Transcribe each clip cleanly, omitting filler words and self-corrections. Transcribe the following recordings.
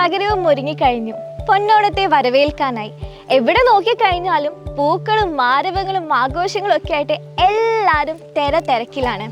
സകലവും ഒരുങ്ങിക്കഴിഞ്ഞു. പൊന്നോണത്തെ വരവേൽക്കാനായി എവിടെ നോക്കിക്കഴിഞ്ഞാലും പൂക്കളും മാരവങ്ങളും ആഘോഷങ്ങളും ഒക്കെ ആയിട്ട് എല്ലാവരും തിരക്കിലാണ്.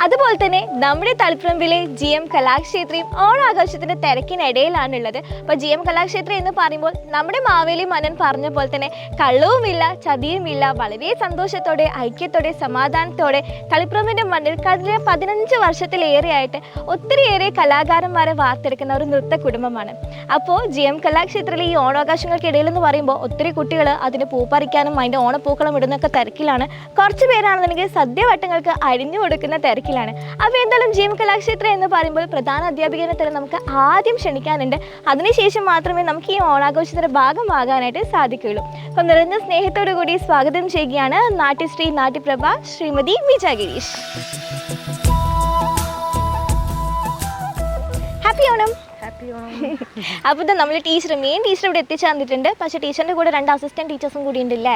അതുപോലെ തന്നെ നമ്മുടെ തളിപ്പറമ്പിലെ GM കലാക്ഷേത്രയും ഓണാഘോഷത്തിൻ്റെ തിരക്കിനിടയിലാണുള്ളത്. അപ്പോൾ GM കലാക്ഷേത്രം എന്ന് പറയുമ്പോൾ നമ്മുടെ മാവേലി മനൻ പറഞ്ഞ പോലെ തന്നെ കള്ളവുമില്ല ചതിയുമില്ല, വളരെ സന്തോഷത്തോടെ ഐക്യത്തോടെ സമാധാനത്തോടെ തളിപ്പറമ്പിൻ്റെ മണ്ണിൽ കഴിഞ്ഞ 15 വർഷത്തിലേറെയായിട്ട് ഒത്തിരിയേറെ കലാകാരന്മാരെ വാർത്തെടുക്കുന്ന ഒരു നൃത്ത കുടുംബമാണ്. അപ്പോൾ GM കലാക്ഷേത്രത്തിലെ ഈ ഓണാഘോഷങ്ങൾക്കിടയിൽ എന്ന് പറയുമ്പോൾ ഒത്തിരി കുട്ടികൾ അതിന് പൂ പറിക്കാനും അതിൻ്റെ ഓണപ്പൂക്കളം ഇടുന്നൊക്കെ തിരക്കിലാണ്. കുറച്ച് പേരാണെന്നുണ്ടെങ്കിൽ സദ്യവട്ടങ്ങൾക്ക് അഴിഞ്ഞു കൊടുക്കുന്ന തിരക്കിലാണ്. അപ്പോൾ എന്തായാലും GM കലാക്ഷേത്രം എന്ന് പറയുമ്പോൾ പ്രധാന അധ്യാപികനെ തന്നെ നമുക്ക് ആദ്യം ക്ഷണിക്കാനുണ്ട്. അതിനുശേഷം മാത്രമേ നമുക്ക് ഈ ഓണാഘോഷത്തിൻ്റെ ഭാഗമാകാനായിട്ട് സാധിക്കുകയുള്ളൂ. അപ്പം നിറഞ്ഞ സ്നേഹത്തോടു കൂടി സ്വാഗതം ചെയ്യുകയാണ് നാട്യശ്രീ നാട്യപ്രഭ ശ്രീമതി വിജ ഗിരീഷ്. ഹാപ്പി ഓണം. അപ്പോൾ ഇത് നമ്മൾ മെയിൻ ടീച്ചർ ഇവിടെ എത്തിച്ചേർന്നിട്ടുണ്ട്. പക്ഷേ ടീച്ചറിൻ്റെ കൂടെ 2 അസിസ്റ്റൻറ്റ് ടീച്ചേഴ്സും കൂടി ഉണ്ടല്ലേ.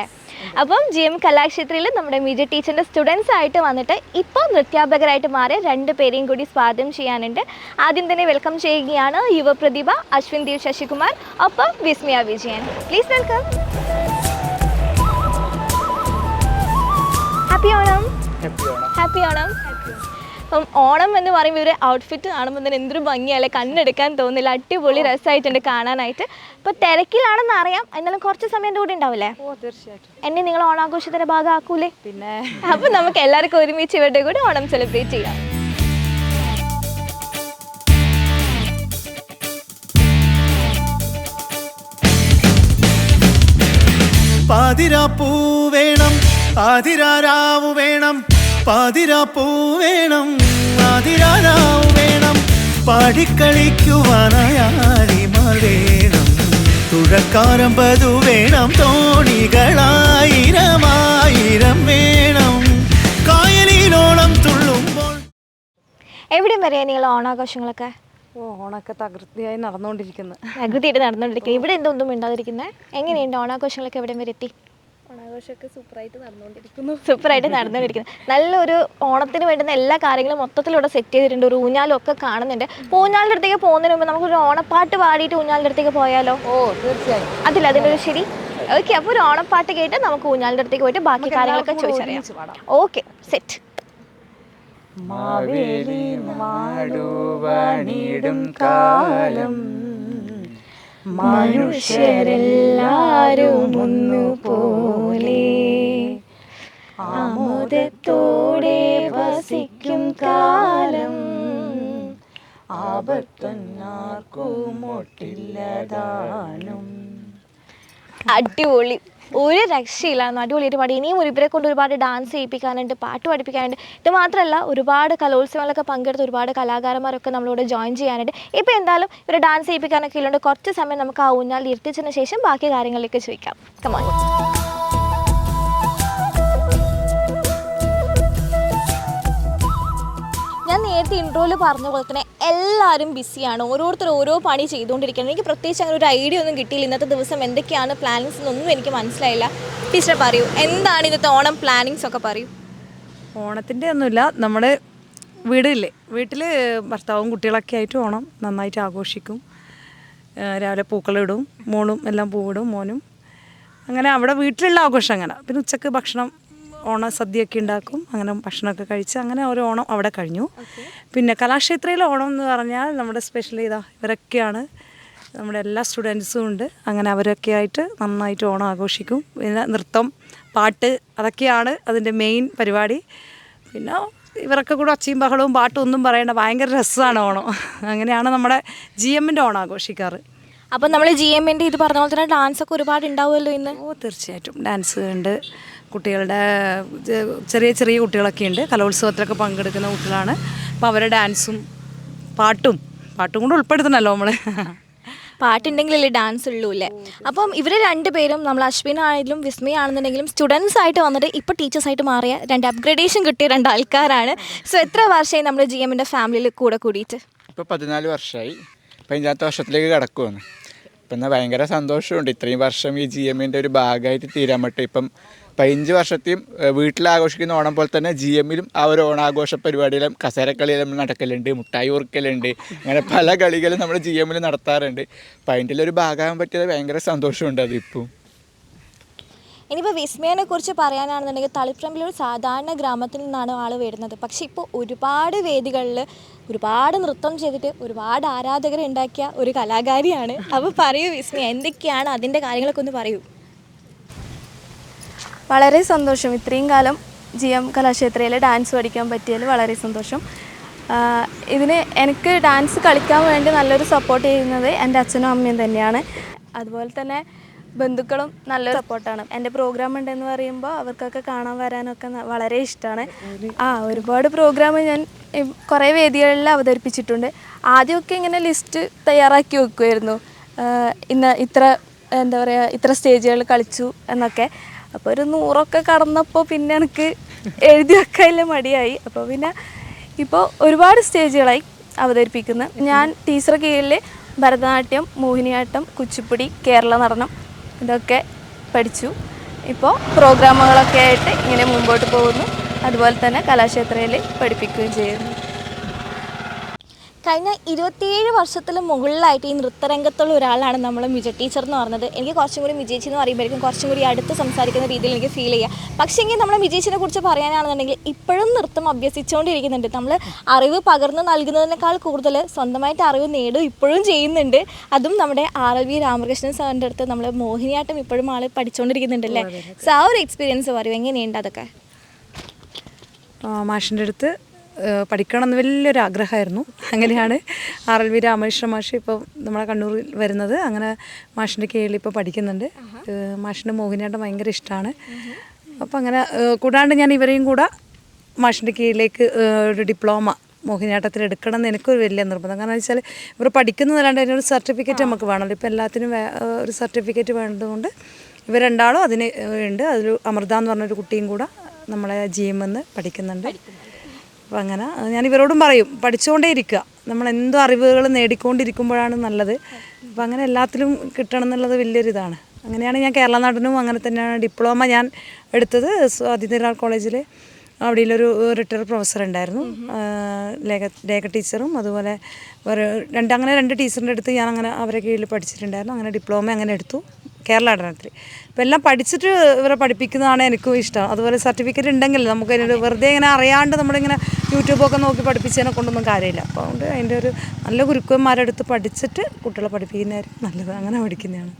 അപ്പം GM കലാക്ഷേത്രയിൽ നമ്മുടെ മേജർ ടീച്ചറിൻ്റെ സ്റ്റുഡൻസ് ആയിട്ട് വന്നിട്ട് ഇപ്പോൾ നൃത്യാപകരായിട്ട് മാറിയ 2 പേരെയും കൂടി സ്വാഗതം ചെയ്യാനുണ്ട്. ആദ്യം തന്നെ വെൽക്കം ചെയ്യുകയാണ് യുവപ്രതിഭ അശ്വിൻ ദേവ് ശശികുമാർ, ഒപ്പം Vismaya Vijayan. Please welcome. Happy Onam. Happy Onam. അപ്പം ഓണം എന്ന് പറയുമ്പോൾ ഒരു ഔട്ട്ഫിറ്റ് കാണുമ്പോൾ തന്നെ എന്തൊരു ഭംഗിയല്ലേ, കണ്ണെടുക്കാൻ തോന്നില്ല. അടിപൊളി രസമായിട്ടുണ്ട് കാണാനായിട്ട്. ഇപ്പോൾ തിരക്കിലാണെന്ന് അറിയാം, എന്നാലും കുറച്ച് സമയം കൂടി ഉണ്ടാവില്ലേ? തീർച്ചയായിട്ടും. എന്നെ നിങ്ങൾ ഓണാഘോഷത്തിൻ്റെ ഭാഗമാക്കൂലേ? പിന്നെ അപ്പം നമുക്ക് എല്ലാവർക്കും ഒരുമിച്ച് ഇവരുടെ കൂടെ ഓണം സെലിബ്രേറ്റ് ചെയ്യാം. പാതിരാപ്പൂ വേണം, ആതിരാരാവു വേണം, പാതിരാപ്പൂ വേണം, ആതിരാരാവു വേണം, പാടിക്കളിക്കുവാനായാലിമാർ വേണം, തുഴക്കാരമ്പതു വേണം, തോണികളായിരം വേണം, കായലിലോളം തുള്ളുമ്പോൾ. എവിടെയും വരെയാണ് നിങ്ങൾ ഓണാഘോഷങ്ങളൊക്കെ? ഓണൊക്കെ തകൃതിയായി നടന്നുകൊണ്ടിരിക്കുന്നു. പ്രകൃതിയായിട്ട് നടന്നുകൊണ്ടിരിക്കുന്നത്. ഇവിടെ എന്തൊന്നും മിണ്ടാതിരിക്കുന്നത്? എങ്ങനെയുണ്ട് ഓണാഘോഷങ്ങളൊക്കെ എവിടെയും വരെ എത്തി? ഓണാഘോഷമൊക്കെ സൂപ്പറായിട്ട് നടന്നുകൊണ്ടിരിക്കുന്നു. സൂപ്പറായിട്ട് നടന്നുകൊണ്ടിരിക്കുന്നത്. നല്ലൊരു ഓണത്തിന് വേണ്ടുന്ന എല്ലാ കാര്യങ്ങളും മൊത്തത്തിലൂടെ സെറ്റ് ചെയ്തിട്ടുണ്ട്. ഒരു ഊഞ്ഞാലും ഒക്കെ കാണുന്നുണ്ട്. അപ്പോൾ ഊഞ്ഞാലിൻ്റെ അടുത്തേക്ക് പോകുന്നതിന് മുമ്പ് നമുക്കൊരു ഓണപ്പാട്ട് പാടിയിട്ട് ഊഞ്ഞാലിൻ്റെ അടുത്തേക്ക് പോയാലോ? തീർച്ചയായും. അതില്ല, അതിനൊരു ശരി. ഓക്കെ, അപ്പോൾ ഒരു ഓണപ്പാട്ട് കേട്ട് നമുക്ക് ഊഞ്ഞാലിൻ്റെ അടുത്തേക്ക് പോയിട്ട് ബാക്കി കാര്യങ്ങളൊക്കെ ചോദിച്ചറിയാം. Okay, set. മാവേലി നാടുവാണിടും കാലം മനുഷ്യരെല്ലാരും ഒന്നുപോലെ ആമോദത്തോടെ വസിക്കും കാലം ആപത്തൊന്നാർക്കും ഒട്ടില്ലതാനും. അടിപൊളി, ഒരു രക്ഷയില്ലായിരുന്നു. അടിപൊളിയായിട്ട് പാടി. ഇനിയും ഇവരെ കൊണ്ട് ഒരുപാട് ഡാൻസ് ചെയ്യിപ്പിക്കാനുണ്ട്, പാട്ട് പഠിപ്പിക്കാനുണ്ട്. ഇത് മാത്രമല്ല, ഒരുപാട് കലോത്സവങ്ങളൊക്കെ പങ്കെടുത്ത് ഒരുപാട് കലാകാരന്മാരൊക്കെ നമ്മളോട് ജോയിൻ ചെയ്യാനുണ്ട്. ഇപ്പോൾ എന്തായാലും ഇവരെ ഡാൻസ് ചെയ്യിപ്പിക്കാനൊക്കെ ഉള്ളതുകൊണ്ട് കുറച്ച് സമയം നമുക്ക് ആ ഊഞ്ഞാൽ ഇരുത്തിച്ചതിന് ശേഷം ബാക്കി കാര്യങ്ങളിലേക്ക് ചോദിക്കാം. കമോൺ. ഞാൻ നേരത്തെ ഇൻട്രോയിൽ പറഞ്ഞ പോലെ തന്നെ എല്ലാവരും ബിസിയാണ്. ഓരോരുത്തർ ഓരോ പണി ചെയ്തുകൊണ്ടിരിക്കുകയാണ്. എനിക്ക് പ്രത്യേകിച്ച് അങ്ങനെ ഒരു ഐഡിയ ഒന്നും കിട്ടിയില്ല. ഇന്നത്തെ ദിവസം എന്തൊക്കെയാണ് പ്ലാനിങ്സ് എന്നൊന്നും എനിക്ക് മനസ്സിലായില്ല. ടീച്ചർ പറയൂ, എന്താണ് ഇന്നത്തെ ഓണം പ്ലാനിങ്സ് ഒക്കെ പറയൂ. ഓണത്തിൻ്റെ ഒന്നുമില്ല, നമ്മുടെ വീട്ടിൽ ഭർത്താവും കുട്ടികളൊക്കെ ആയിട്ട് ഓണം നന്നായിട്ട് ആഘോഷിക്കും. രാവിലെ പൂക്കളിടും, മോളും എല്ലാം പൂവിടും, മോനും. അങ്ങനെ അവിടെ വീട്ടിലുള്ള ആഘോഷം അങ്ങനെ. പിന്നെ ഉച്ചക്ക് ഭക്ഷണം, ഓണ സദ്യയൊക്കെ ഉണ്ടാക്കും. അങ്ങനെ ഭക്ഷണമൊക്കെ കഴിച്ച് അങ്ങനെ ഒരു ഓണം അവിടെ കഴിഞ്ഞു. പിന്നെ കലാക്ഷേത്രയിലെ ഓണം എന്ന് പറഞ്ഞാൽ നമ്മുടെ സ്പെഷ്യൽ ഇവരൊക്കെയാണ്, നമ്മുടെ എല്ലാ സ്റ്റുഡൻസും ഉണ്ട്. അങ്ങനെ അവരൊക്കെ ആയിട്ട് നന്നായിട്ട് ഓണം ആഘോഷിക്കും. പിന്നെ നൃത്തം, പാട്ട്, അതൊക്കെയാണ് അതിൻ്റെ മെയിൻ പരിപാടി. പിന്നെ ഇവരൊക്കെ കൂടെ ഒച്ചയും ബഹളവും പാട്ടും ഒന്നും പറയേണ്ട, ഭയങ്കര രസമാണ് ഓണം. അങ്ങനെയാണ് നമ്മുടെ GMൻ്റെ ഓണം ആഘോഷിക്കാറ്. അപ്പം നമ്മൾ GMൻ്റെ ഇത് പറഞ്ഞ പോലെ തന്നെ ഡാൻസൊക്കെ ഒരുപാട് ഉണ്ടാവുമല്ലോ ഇന്ന്? തീർച്ചയായിട്ടും ഡാൻസ് ഉണ്ട്. കുട്ടികളുടെ ചെറിയ ചെറിയ കുട്ടികളൊക്കെ ഉണ്ട്, കലോത്സവത്തിലൊക്കെ പങ്കെടുക്കുന്ന കുട്ടികളാണ്. അപ്പോൾ അവരുടെ ഡാൻസും പാട്ടും കൂടെ ഉൾപ്പെടുത്തണമല്ലോ നമ്മൾ. പാട്ടുണ്ടെങ്കിലല്ലേ ഡാൻസ് ഉള്ളൂ അല്ലേ? അപ്പം ഇവർ 2 പേരും, നമ്മൾ അശ്വിൻ ആണെങ്കിലും വിസ്മയ ആണെന്നുണ്ടെങ്കിലും സ്റ്റുഡൻസ് ആയിട്ട് വന്നിട്ട് ഇപ്പോൾ ടീച്ചേഴ്സായിട്ട് മാറിയ 2 അപ്ഗ്രേഡേഷൻ കിട്ടിയ 2 ആൾക്കാരാണ്. സോ എത്ര വർഷമായി നമ്മുടെ GMൻ്റെ ഫാമിലിയിൽ കൂടെ കൂടിയിട്ട്? ഇപ്പോൾ 14 വർഷമായി. 15ാമത്തെ വർഷത്തിലേക്ക് കിടക്കുവാണ്. ഇപ്പം എന്നാൽ ഭയങ്കര സന്തോഷമുണ്ട്. ഇത്രയും വർഷം ഈ GMൻ്റെ ഒരു ഭാഗമായിട്ട് തീരാൻ പറ്റും. ഇപ്പം 15 വർഷത്തെയും വീട്ടിൽ ആഘോഷിക്കുന്ന ഓണം പോലെ തന്നെ GM-ലും ആ ഒരു ഓണാഘോഷ പരിപാടിയിലും കസേരക്കളിയെല്ലാം നടക്കലുണ്ട്, മുട്ടായി ഉറുക്കലുണ്ട്, അങ്ങനെ പല കളികളും നമ്മൾ GM-ൽ നടത്താറുണ്ട്. അപ്പം അതിൻ്റെ ഒരു ഭാഗമാകാൻ പറ്റിയത് ഭയങ്കര സന്തോഷമുണ്ട്. അതിപ്പോൾ ഇനിയിപ്പോൾ വിസ്മയനെ കുറിച്ച് പറയാനാണെന്നുണ്ടെങ്കിൽ തളിപ്പറമ്പിലൊരു സാധാരണ ഗ്രാമത്തിൽ നിന്നാണ് ആൾ വരുന്നത്. പക്ഷേ ഇപ്പോൾ ഒരുപാട് വേദികളിൽ ഒരുപാട് നൃത്തം ചെയ്തിട്ട് ഒരുപാട് ആരാധകരെ ഉണ്ടാക്കിയ ഒരു കലാകാരിയാണ്. അപ്പോൾ പറയൂ വിസ്മയ, എന്തൊക്കെയാണ് അതിൻ്റെ കാര്യങ്ങളൊക്കെ ഒന്ന് പറയൂ. വളരെ സന്തോഷം. ഇത്രയും കാലം GM കലാക്ഷേത്രയിൽ ഡാൻസ് പഠിക്കാൻ പറ്റിയതിൽ വളരെ സന്തോഷം. ഇതിന് എനിക്ക് ഡാൻസ് കളിക്കാൻ വേണ്ടി നല്ലൊരു സപ്പോർട്ട് ചെയ്യുന്നത് എൻ്റെ അച്ഛനും അമ്മയും തന്നെയാണ്. അതുപോലെ തന്നെ ബന്ധുക്കളും നല്ലൊരു സപ്പോർട്ടാണ്. എൻ്റെ പ്രോഗ്രാം ഉണ്ടെന്ന് പറയുമ്പോൾ അവർക്കൊക്കെ കാണാൻ വരാനൊക്കെ വളരെ ഇഷ്ടമാണ്. ഒരുപാട് പ്രോഗ്രാം ഞാൻ കുറേ വേദികളിൽ അവതരിപ്പിച്ചിട്ടുണ്ട്. ആദ്യമൊക്കെ ഇങ്ങനെ ലിസ്റ്റ് തയ്യാറാക്കി വെക്കുമായിരുന്നു, ഇത്ര എന്താ പറയുക, ഇത്ര സ്റ്റേജുകളിൽ കളിച്ചു എന്നൊക്കെ. അപ്പോൾ ഒരു 100ഒക്കെ കടന്നപ്പോൾ പിന്നെ എനിക്ക് എഴുതി വെക്കാനുള്ള മടിയായി. അപ്പോൾ പിന്നെ ഇപ്പോൾ ഒരുപാട് സ്റ്റേജുകളായി അവതരിപ്പിക്കുന്നു. ഞാൻ ടീച്ചർ കീഴിൽ ഭരതനാട്യം, മോഹിനിയാട്ടം, കുച്ചിപ്പുടി, കേരള നടനം ഇതൊക്കെ പഠിച്ചു. ഇപ്പോൾ പ്രോഗ്രാമുകളൊക്കെ ആയിട്ട് ഇങ്ങനെ മുമ്പോട്ട് പോകുന്നു. അതുപോലെ തന്നെ കലാക്ഷേത്രയിൽ പഠിപ്പിക്കുകയും ചെയ്യുന്നു. കഴിഞ്ഞ 27 വർഷത്തിന് മുകളിലായിട്ട് ഈ നൃത്തരംഗത്തുള്ള ഒരാളാണ് നമ്മൾ മിജ ടീച്ചർ എന്ന് പറഞ്ഞത്. എനിക്ക് കുറച്ചും കൂടി മിജേച്ചി എന്ന് പറയുമ്പോഴേക്കും കുറച്ചും കൂടി അടുത്ത് സംസാരിക്കുന്ന രീതിയിൽ എനിക്ക് ഫീൽ ചെയ്യുക. പക്ഷേ എങ്കിൽ നമ്മൾ മിജേച്ചിനെ കുറിച്ച് പറയാനാണെന്നുണ്ടെങ്കിൽ ഇപ്പോഴും നൃത്തം അഭ്യസിച്ചുകൊണ്ടിരിക്കുന്നുണ്ട്. നമ്മൾ അറിവ് പകർന്ന് നൽകുന്നതിനേക്കാൾ കൂടുതൽ സ്വന്തമായിട്ട് അറിവ് നേടും ഇപ്പോഴും ചെയ്യുന്നുണ്ട്. അതും നമ്മുടെ RLV രാമകൃഷ്ണൻ സാറിൻ്റെ അടുത്ത് നമ്മൾ മോഹിനിയാട്ടം ഇപ്പോഴും ആൾ പഠിച്ചുകൊണ്ടിരിക്കുന്നുണ്ടല്ലേ. സോ ആ ഒരു എക്സ്പീരിയൻസ് പറയും, എങ്ങനെയുണ്ട് അതൊക്കെ? മാഷിൻ്റെ അടുത്ത് പഠിക്കണം എന്ന് വലിയൊരു ആഗ്രഹമായിരുന്നു. അങ്ങനെയാണ് RLV രാമകൃഷ്ണ മാഷ് ഇപ്പോൾ നമ്മളെ കണ്ണൂരിൽ വരുന്നത്. അങ്ങനെ മാഷിൻ്റെ കീഴിൽ ഇപ്പോൾ പഠിക്കുന്നുണ്ട്. മാഷിൻ്റെ മോഹിനിയാട്ടം ഭയങ്കര ഇഷ്ടമാണ്. അപ്പോൾ അങ്ങനെ കൂടാണ്ട് ഞാൻ ഇവരെയും കൂടെ മാഷിൻ്റെ കീഴിലേക്ക് ഒരു ഡിപ്ലോമ മോഹിനിയാട്ടത്തിൽ എടുക്കണം എന്ന് എനിക്കൊരു വലിയ നിർബന്ധം. കാരണം വെച്ചാൽ ഇവർ പഠിക്കുന്നതല്ലാണ്ട് അതിനൊരു സർട്ടിഫിക്കറ്റ് നമുക്ക് വേണമല്ലോ. ഇപ്പോൾ എല്ലാത്തിനും ഒരു സർട്ടിഫിക്കറ്റ് വേണ്ടതുകൊണ്ട് ഇവർ രണ്ടാളും അതിന് ഉണ്ട്. അതിൽ അമൃത എന്ന് പറഞ്ഞൊരു കുട്ടിയും കൂടെ നമ്മളെ GM-ന്ന് പഠിക്കുന്നുണ്ട്. അപ്പോൾ അങ്ങനെ ഞാൻ ഇവരോടും പറയും, പഠിച്ചുകൊണ്ടേ ഇരിക്കുക. നമ്മൾ എന്തോ അറിവുകൾ നേടിക്കൊണ്ടിരിക്കുമ്പോഴാണ് നല്ലത്. അപ്പോൾ അങ്ങനെ എല്ലാത്തിലും കിട്ടണം എന്നുള്ളത് വലിയൊരിതാണ്. അങ്ങനെയാണ് ഞാൻ കേരള നടനും അങ്ങനെ തന്നെയാണ് ഡിപ്ലോമ ഞാൻ എടുത്തത്. സ്വാതിനാൾ കോളേജിൽ അവിടെയുള്ളൊരു റിട്ടയർഡ് പ്രൊഫസർ ഉണ്ടായിരുന്നു, ലേഖ ടീച്ചറും അതുപോലെ അങ്ങനെ രണ്ട് ടീച്ചറിൻ്റെ അടുത്ത് ഞാൻ അങ്ങനെ അവരെ കീഴിൽ പഠിച്ചിട്ടുണ്ടായിരുന്നു. അങ്ങനെ ഡിപ്ലോമ അങ്ങനെ എടുത്തു കേരള നടനത്തിൽ. അപ്പോൾ എല്ലാം പഠിച്ചിട്ട് ഇവരെ പഠിപ്പിക്കുന്നതാണ് എനിക്കും ഇഷ്ടം. അതുപോലെ സർട്ടിഫിക്കറ്റ് ഉണ്ടെങ്കിൽ നമുക്ക് അതിനൊരു വെറുതെ ഇങ്ങനെ അറിയാണ്ട് നമ്മളിങ്ങനെ യൂട്യൂബൊക്കെ നോക്കി പഠിപ്പിച്ചതിനെ കൊണ്ടൊന്നും കാര്യമില്ല. അപ്പോൾ അതുകൊണ്ട് അതിൻ്റെ ഒരു നല്ല ഗുരുക്കന്മാരുടെ അടുത്ത് പഠിച്ചിട്ട് കുട്ടികളെ പഠിപ്പിക്കുന്നതായിരിക്കും നല്ലത്. അങ്ങനെ പഠിക്കുന്നതാണ്.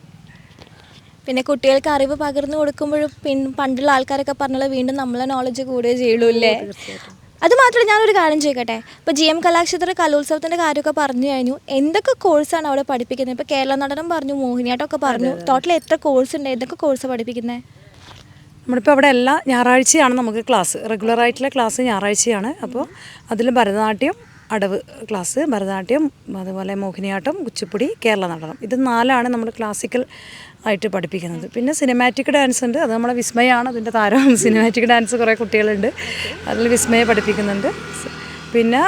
പിന്നെ കുട്ടികൾക്ക് അറിവ് പകർന്നു കൊടുക്കുമ്പോഴും പണ്ടുള്ള ആൾക്കാരൊക്കെ പറഞ്ഞാൽ വീണ്ടും നമ്മളെ നോളജ് കൂടുകയോ ചെയ്യുള്ളൂ അല്ലേ. അതുമാത്രമല്ല, ഞാനൊരു കാര്യം ചോദിക്കട്ടെ, ഇപ്പോൾ GM കലാക്ഷേത്ര കലോത്സവത്തിൻ്റെ കാര്യമൊക്കെ പറഞ്ഞു കഴിഞ്ഞു. എന്തൊക്കെ കോഴ്സാണ് അവിടെ പഠിപ്പിക്കുന്നത്? ഇപ്പോൾ കേരള നടനം പറഞ്ഞു, മോഹിനിയാട്ടമൊക്കെ പറഞ്ഞു. ടോട്ടൽ എത്ര കോഴ്സ് ഉണ്ട്? എന്തൊക്കെ കോഴ്സാണ് പഠിപ്പിക്കുന്നത്? നമ്മളിപ്പോൾ അവിടെ എല്ലാ ഞായറാഴ്ചയാണ് നമുക്ക് ക്ലാസ്, റെഗുലറായിട്ടുള്ള ക്ലാസ് ഞായറാഴ്ചയാണ്. അപ്പോൾ അതിൽ ഭരതനാട്യം, അടവ് ക്ലാസ്, ഭരതനാട്യം, അതുപോലെ മോഹിനിയാട്ടം, കുച്ചിപ്പുടി, കേരള നടനം, ഇത് 4ആണ് നമ്മൾ ക്ലാസിക്കൽ ആയിട്ട് പഠിപ്പിക്കുന്നത്. പിന്നെ സിനിമാറ്റിക് ഡാൻസ് ഉണ്ട്, അത് നമ്മളെ വിസ്മയാണ് അതിൻ്റെ താരം. സിനിമാറ്റിക് ഡാൻസ് കുറേ കുട്ടികളുണ്ട്, അതിൽ വിസ്മയെ പഠിപ്പിക്കുന്നുണ്ട്. പിന്നെ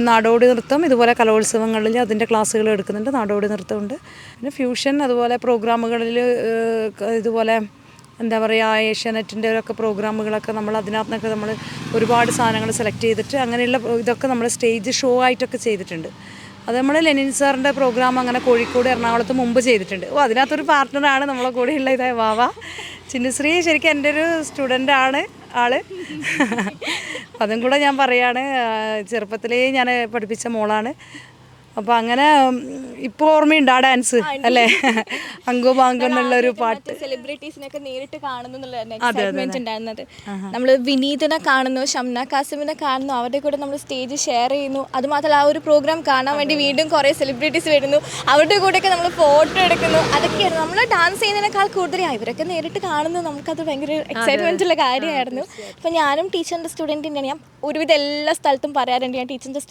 നാടോടി നൃത്തം, ഇതുപോലെ കലോത്സവങ്ങളിൽ അതിൻ്റെ ക്ലാസ്സുകൾ എടുക്കുന്നുണ്ട്. നാടോടി നൃത്തമുണ്ട്. പിന്നെ ഫ്യൂഷൻ, അതുപോലെ പ്രോഗ്രാമുകളിൽ ഇതുപോലെ എന്താ പറയുക, ഏഷ്യാനെറ്റിൻ്റെ ഒക്കെ പ്രോഗ്രാമുകളൊക്കെ നമ്മൾ അതിനകത്തൊക്കെ നമ്മൾ ഒരുപാട് സാധനങ്ങൾ സെലക്ട് ചെയ്തിട്ട് അങ്ങനെയുള്ള ഇതൊക്കെ നമ്മൾ സ്റ്റേജ് ഷോ ആയിട്ടൊക്കെ ചെയ്തിട്ടുണ്ട്. അത് നമ്മൾ ലെനിൻ സാറിൻ്റെ പ്രോഗ്രാം അങ്ങനെ കോഴിക്കോട്, എറണാകുളത്ത് മുമ്പ് ചെയ്തിട്ടുണ്ട്. അതിനകത്തൊരു പാർട്ട്ണറാണ് നമ്മളെ കൂടെയുള്ള ഇതായ വാവ ചിന്നുശ്രീ. ശരിക്കും എൻ്റെ ഒരു സ്റ്റുഡൻ്റാണ് ആള്. അതും കൂടെ ഞാൻ പറയാണ്, ചെറുപ്പത്തിലേ ഞാൻ പഠിപ്പിച്ച മോളാണ്. അപ്പോൾ അങ്ങനെ ഇപ്പോൾ ഓർമ്മയുണ്ട് ആ ഡാൻസ് അല്ലേ, അങ്കോ ബാങ്കോ എന്നുള്ളൊരു പാട്ട്. സെലിബ്രിറ്റീസിനൊക്കെ നേരിട്ട് കാണുന്നു എക്സൈറ്റ്മെന്റ് ഉണ്ടായിരുന്നത്. നമ്മൾ വിനീതിനെ കാണുന്നു, ഷംന കാസിമിനെ കാണുന്നു, അവരുടെ കൂടെ നമ്മൾ സ്റ്റേജ് ഷെയർ ചെയ്യുന്നു. അതുമാത്രമല്ല ആ ഒരു പ്രോഗ്രാം കാണാൻ വേണ്ടി വീണ്ടും കുറേ സെലിബ്രിറ്റീസ് വരുന്നു, അവരുടെ കൂടെയൊക്കെ നമ്മൾ ഫോട്ടോ എടുക്കുന്നു. അതൊക്കെയാണ് നമ്മൾ ഡാൻസ് ചെയ്യുന്നതിനേക്കാൾ കൂടുതൽ ഇവരൊക്കെ നേരിട്ട് കാണുന്നു. നമുക്കത് ഭയങ്കര എക്സൈറ്റ്മെന്റ് ഉള്ള കാര്യമായിരുന്നു. അപ്പോൾ ഞാനും ടീച്ചറിൻ്റെ സ്റ്റുഡൻറ്റിൻ്റെ, ഞാൻ ഒരുവിധം എല്ലാ സ്ഥലത്തും പറയാറുണ്ട് ഞാൻ ടീച്ചറിൻ്റെ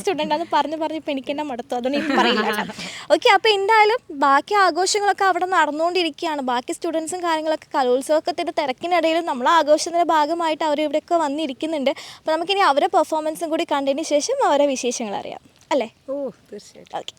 സ്റ്റുഡൻ്റാണെന്ന് പറഞ്ഞ് ഇപ്പോൾ എനിക്ക് തന്നെ മടുത്തു, അതുകൊണ്ട് എനിക്ക് പറയില്ല. ഓക്കെ, അപ്പോൾ എന്തായാലും ബാക്കി ആഘോഷങ്ങളൊക്കെ അവിടെ നടന്നുകൊണ്ടിരിക്കുകയാണ്. ബാക്കി സ്റ്റുഡൻസും കാര്യങ്ങളൊക്കെ കലോത്സവത്തിൻ്റെ തിരക്കിനിടയിലും നമ്മൾ ആഘോഷത്തിൻ്റെ ഭാഗമായിട്ട് അവർ ഇവിടെയൊക്കെ വന്നിരിക്കുന്നുണ്ട്. അപ്പോൾ നമുക്കിനി അവരെ പെർഫോമൻസും കൂടി കണ്ടതിന് ശേഷം അവരെ വിശേഷങ്ങൾ അറിയാം അല്ലേ? ഓ തീർച്ചയായിട്ടും. ഓക്കെ.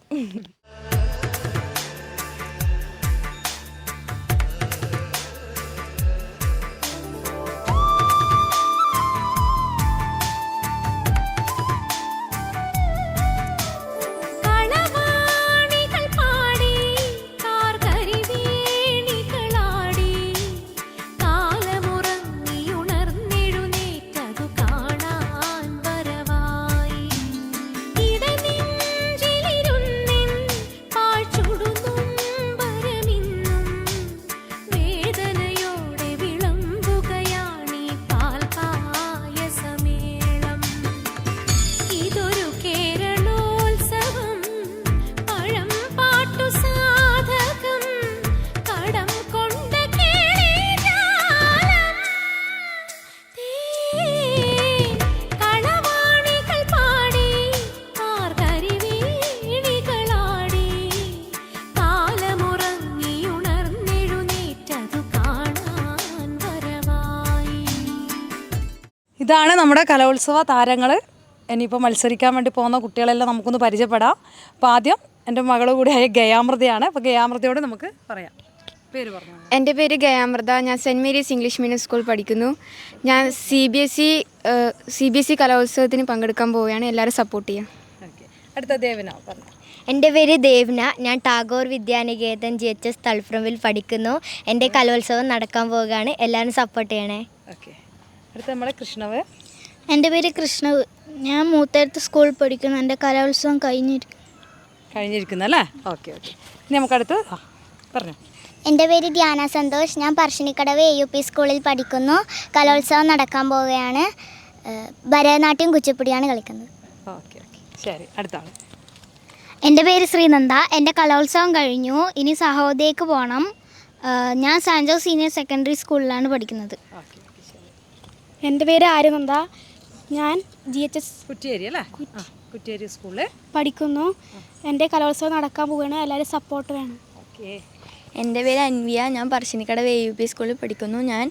ഇതാണ് നമ്മുടെ കലോത്സവ താരങ്ങൾ. ഇനിയിപ്പോൾ മത്സരിക്കാൻ വേണ്ടി പോകുന്ന കുട്ടികളെല്ലാം നമുക്കൊന്ന് പരിചയപ്പെടാം. അപ്പോൾ ആദ്യം എൻ്റെ മകൾ കൂടിയായ ഗയാമൃതയാണ്. അപ്പോൾ ഗയാമൃതയോട് നമുക്ക് പറയാം. പേര് പറഞ്ഞു. എൻ്റെ പേര് ഗയാമൃത. ഞാൻ Saint Mary's English medium school പഠിക്കുന്നു. ഞാൻ CBSE കലോത്സവത്തിന് പങ്കെടുക്കാൻ പോവുകയാണ്. എല്ലാവരും സപ്പോർട്ട് ചെയ്യാം. ഓക്കെ, അടുത്ത ദേവന പറഞ്ഞു. എൻ്റെ പേര് ദേവ്ന. ഞാൻ ടാഗോർ വിദ്യാനികേതൻ GHS തളിപ്പറമ്പിൽ പഠിക്കുന്നു. എൻ്റെ കലോത്സവം നടക്കാൻ പോവുകയാണ്. എല്ലാവരും സപ്പോർട്ട് ചെയ്യണേ. ഓക്കെ, അടുത്ത നമ്മുടെ കൃഷ്ണവ്. എൻ്റെ പേര് കൃഷ്ണവ്. ഞാൻ മൂത്തേടത്ത് സ്കൂളിൽ പഠിക്കുന്നു. എൻ്റെ കലോത്സവം കഴിഞ്ഞിരിക്കുന്നല്ലേ? Okay okay. ഇനി നമുക്കടുത്ത് പറഞ്ഞു. എൻ്റെ പേര് ധ്യാന സന്തോഷ്. ഞാൻ പറശ്ശിനിക്കടവ് AUP സ്കൂളിൽ പഠിക്കുന്നു. കലോത്സവം നടക്കാൻ പോവുകയാണ്. ഭരതനാട്യം കുച്ചിപ്പുടിയാണ് കളിക്കുന്നത്. ഓക്കെ ഓക്കെ, ശരി. അടുത്ത ആൾ. എൻ്റെ പേര് ശ്രീനന്ദ. എൻ്റെ കലോത്സവം കഴിഞ്ഞു. ഇനി സഹോദയക്ക് പോകണം. ഞാൻ സാൻ ജോസ് സീനിയർ സെക്കൻഡറി സ്കൂളിലാണ് പഠിക്കുന്നത്. ഓക്കെ ഓക്കെ, ശരി. എൻ്റെ പേര് ആര്യനന്ദ. ഞാൻ GHS കുറ്റിയേരി അല്ലേ? കുറ്റിയേരി സ്കൂളിൽ പഠിക്കുന്നു. എൻ്റെ കലോത്സവം നടക്കാൻ പോവുകയാണ്. എല്ലാവരും സപ്പോർട്ട് വേണം. ഓക്കെ. എൻ്റെ പേര് അൻവിയ. ഞാൻ പറശ്ശിനിക്കടവ് AUP സ്കൂളിൽ പഠിക്കുന്നു. ഞാൻ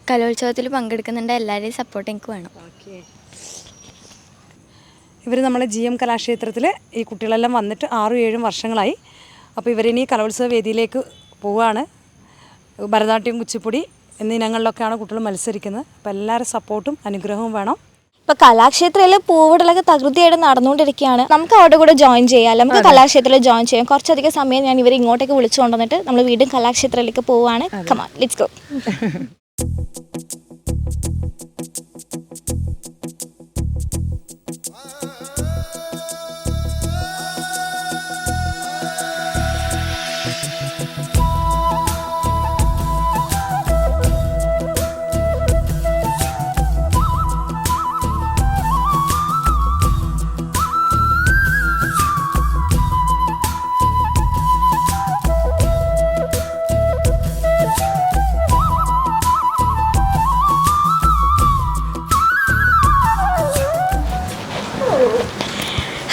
കലോത്സവത്തിൽ പങ്കെടുക്കുന്നുണ്ട്. എല്ലാവരുടെയും സപ്പോർട്ട് എനിക്ക് വേണം. ഓക്കെ. ഇവർ നമ്മളെ GM കലാക്ഷേത്രത്തിൽ ഈ കുട്ടികളെല്ലാം വന്നിട്ട് 6-7 വർഷങ്ങളായി. അപ്പോൾ ഇവരിനി കലോത്സവ വേദിയിലേക്ക് പോവുകയാണ്. ഭരതനാട്യം, കുച്ചിപ്പുടി എന്നീ ഇനങ്ങളിലൊക്കെയാണ് കുട്ടികൾ മത്സരിക്കുന്നത്. അപ്പോൾ എല്ലാവരും സപ്പോർട്ടും അനുഗ്രഹവും വേണം. ഇപ്പൊ കലാക്ഷേത്രയിൽ പൂവിടലൊക്കെ തകൃതിയായിട്ട് നടന്നുകൊണ്ടിരിക്കുകയാണ്. നമുക്ക് അവിടെ കൂടെ ജോയിൻ ചെയ്യാം. നമുക്ക് കലാക്ഷേത്രത്തിൽ ജോയിൻ ചെയ്യാം. കുറച്ചധികം സമയം ഞാൻ ഇവരെ ഇങ്ങോട്ടേക്ക് വിളിച്ചു കൊണ്ടുവന്നിട്ട് നമ്മൾ വീണ്ടും കലാക്ഷേത്രത്തിലേക്ക് പോവുകയാണ്. കമാ, ലെറ്റ്സ് ഗോ.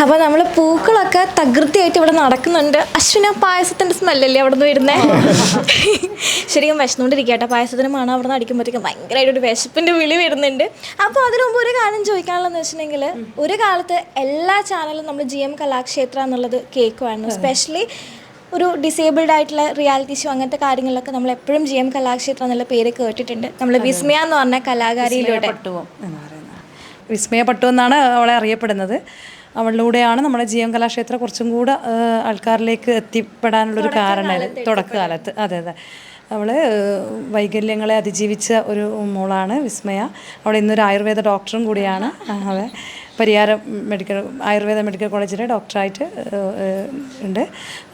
അപ്പോൾ നമ്മൾ പൂക്കളൊക്കെ തകൃതിയായിട്ട് ഇവിടെ നടക്കുന്നുണ്ട്. അശ്വിന, പായസത്തിൻ്റെ സ്മെല്ലല്ലേ അവിടെ നിന്ന് വരുന്നത്? ശരിക്കും വിശന്നുകൊണ്ടിരിക്കട്ടെ. പായസത്തിന് മണം അവിടെ നിന്ന് അടിക്കുമ്പോഴത്തേക്കും ഭയങ്കരമായിട്ടൊരു വിശപ്പിൻ്റെ വിളി വരുന്നുണ്ട്. അപ്പോൾ അതിനു മുമ്പ് ഒരു കാര്യം ചോദിക്കാനുള്ളതെന്ന് വെച്ചിട്ടുണ്ടെങ്കിൽ, ഒരു കാലത്ത് എല്ലാ ചാനലും നമ്മൾ GM കലാക്ഷേത്ര എന്നുള്ളത് കേൾക്കുമായിരുന്നു. സ്പെഷ്യലി ഒരു ഡിസേബിൾഡ് ആയിട്ടുള്ള റിയാലിറ്റി ഷോ അങ്ങനത്തെ കാര്യങ്ങളിലൊക്കെ നമ്മൾ എപ്പോഴും GM കലാക്ഷേത്ര എന്നുള്ള പേര് കേട്ടിട്ടുണ്ട്. നമ്മൾ വിസ്മയ എന്ന് പറഞ്ഞ കലാകാരിയിലൂടെ. വിസ്മയ പട്ടു എന്നാണ് അവളെ അറിയപ്പെടുന്നത്. അവളിലൂടെയാണ് നമ്മുടെ GM കലാക്ഷേത്ര കുറച്ചും കൂടെ ആൾക്കാരിലേക്ക് എത്തിപ്പെടാനുള്ളൊരു കാരണമായത് തുടക്കകാലത്ത്. അതെ അതെ, അവൾ വൈകല്യങ്ങളെ അതിജീവിച്ച ഒരു മോളാണ് വിസ്മയ. അവൾ ഇന്നൊരു ആയുർവേദ ഡോക്ടറും കൂടിയാണ്. അതെ, പരിയാരം ആയുർവേദ മെഡിക്കൽ കോളേജിലെ ഡോക്ടറായിട്ട് ഉണ്ട്.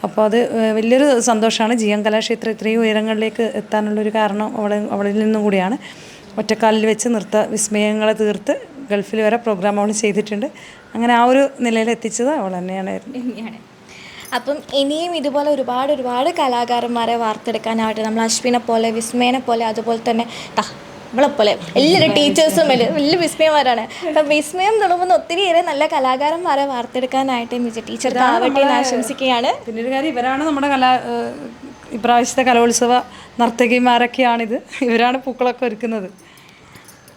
അപ്പോൾ അത് വലിയൊരു സന്തോഷമാണ്. GM കലാക്ഷേത്രം ഇത്രയും ഉയരങ്ങളിലേക്ക് എത്താനുള്ളൊരു കാരണം അവളിൽ നിന്നും കൂടിയാണ്. ഒറ്റക്കാലിൽ വെച്ച് നൃത്ത വിസ്മയങ്ങളെ തീർത്ത് ഗൾഫിൽ വരെ പ്രോഗ്രാം അവൾ ചെയ്തിട്ടുണ്ട്. അങ്ങനെ ആ ഒരു നിലയിൽ എത്തിച്ചത് അവൾ തന്നെയാണ്. അപ്പം ഇനിയും ഇതുപോലെ ഒരുപാട് കലാകാരന്മാരെ വാർത്തെടുക്കാനായിട്ട് നമ്മൾ അശ്വിനെ പോലെ, വിസ്മയനെ പോലെ, അതുപോലെ തന്നെ നമ്മളെപ്പോലെ എല്ലാവരും ടീച്ചേഴ്സും വലിയ വിസ്മയന്മാരാണ്. അപ്പം വിസ്മയം തുടങ്ങുന്ന ഒത്തിരിയേറെ നല്ല കലാകാരന്മാരെ വാർത്തെടുക്കാനായിട്ട് മിജ ടീച്ചർക്ക് ആവട്ടെ എന്ന് ആശംസിക്കുകയാണ്. പിന്നെ ഒരു കാര്യം, ഇവരാണ് നമ്മുടെ ഇപ്രാവശ്യത്തെ കലോത്സവ നർത്തകിമാരൊക്കെയാണിത്. ഇവരാണ് പൂക്കളൊക്കെ ഒരുക്കുന്നത്.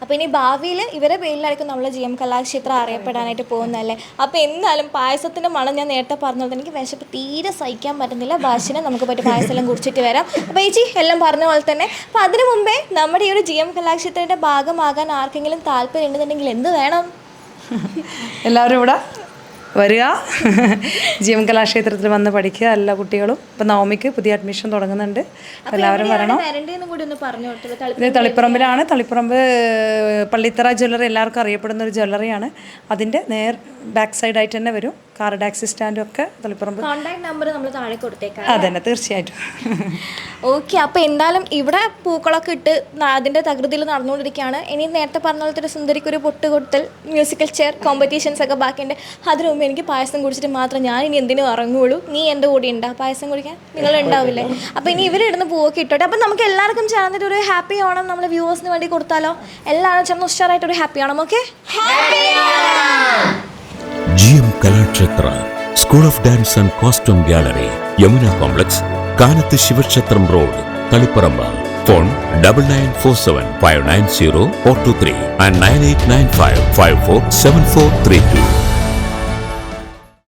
അപ്പോൾ ഇനി ഭാവിയിൽ ഇവരെ പേരിലായിരിക്കും നമ്മൾ GM കലാക്ഷേത്രം അറിയപ്പെടാനായിട്ട് പോകുന്നതല്ലേ. അപ്പോൾ എന്നാലും പായസത്തിൻ്റെ മണം ഞാൻ നേരത്തെ പറഞ്ഞത് എനിക്ക് വിശപ്പ് തീരെ സഹിക്കാൻ പറ്റുന്നില്ല. ഭാഷനെ നമുക്ക് പറ്റി പായസം എല്ലാം കുടിച്ചിട്ട് വരാം. അപ്പോൾ ചേച്ചി എല്ലാം പറഞ്ഞ പോലെ തന്നെ. അപ്പോൾ അതിനു മുമ്പേ നമ്മുടെ ഈ ഒരു GM കലാക്ഷേത്രത്തിൻ്റെ ഭാഗമാകാൻ ആർക്കെങ്കിലും താല്പര്യം ഉണ്ടെന്നുണ്ടെങ്കിൽ എന്ത് വേണം? എല്ലാവരും ഇവിടെ വരിക, GM കലാക്ഷേത്രത്തിൽ വന്ന് പഠിക്കുക എല്ലാ കുട്ടികളും. ഇപ്പം നവമിക്ക് പുതിയ അഡ്മിഷൻ തുടങ്ങുന്നുണ്ട്. എല്ലാവരും വരണം. ഇത് തളിപ്പറമ്പിലാണ്. തളിപ്പറമ്പ് പള്ളിത്തറ ജ്വല്ലറി എല്ലാവർക്കും അറിയപ്പെടുന്ന ഒരു ജ്വല്ലറിയാണ്. അതിൻ്റെ നേർ ബാക്ക് സൈഡായിട്ട് തന്നെ വരും. കാർ ടാക്സി സ്റ്റാൻഡും ഒക്കെ തളിപ്പറമ്പ്. കോൺടാക്ട് നമ്പർ നമ്മൾ താഴെ കൊടുത്തേക്കാം. അതന്നെ, തീർച്ചയായിട്ടും. ഓക്കെ, അപ്പോൾ എന്തായാലും ഇവിടെ പൂക്കളൊക്കെ ഇട്ട് അതിൻ്റെ തകൃതിയിൽ നടന്നുകൊണ്ടിരിക്കുകയാണ്. ഇനി നേരത്തെ പറഞ്ഞ പോലത്തെ ഒരു സുന്ദരിക്കൊരു പൊട്ട് കൊടുത്തൽ, മ്യൂസിക്കൽ ചെയർ കോമ്പറ്റീഷൻസ് ഒക്കെ ബാക്കിയുണ്ട്. അതിനു മുമ്പ് എനിക്ക് പായസം കുടിച്ചിട്ട് മാത്രം ഞാൻ ഇനി എന്തിനും ഇറങ്ങുള്ളൂ. നീ എൻ്റെ കൂടെ ഉണ്ടാ പായസം കുടിക്കാൻ? നിങ്ങൾ ഉണ്ടാവില്ലേ? അപ്പോൾ ഇനി ഇവരിടുന്ന് പൂവൊക്കെ ഇട്ടോട്ടെ. അപ്പം നമുക്ക് എല്ലാവർക്കും ചേർന്നിട്ട് ഒരു ഹാപ്പി ഓണം നമ്മൾ വ്യൂവേഴ്സിന് വേണ്ടി കൊടുത്താലോ? എല്ലാവരും ചേർന്ന് ഉഷാറായിട്ടൊരു happy Onam. Okay, GM Kalakshetra school of dance and costume gallery, Yamuna complex, Kanath ശിവക്ഷേത്രം റോഡ്, തളിപ്പറമ്പ്. Phone 9947 590 423 and 9895 547432.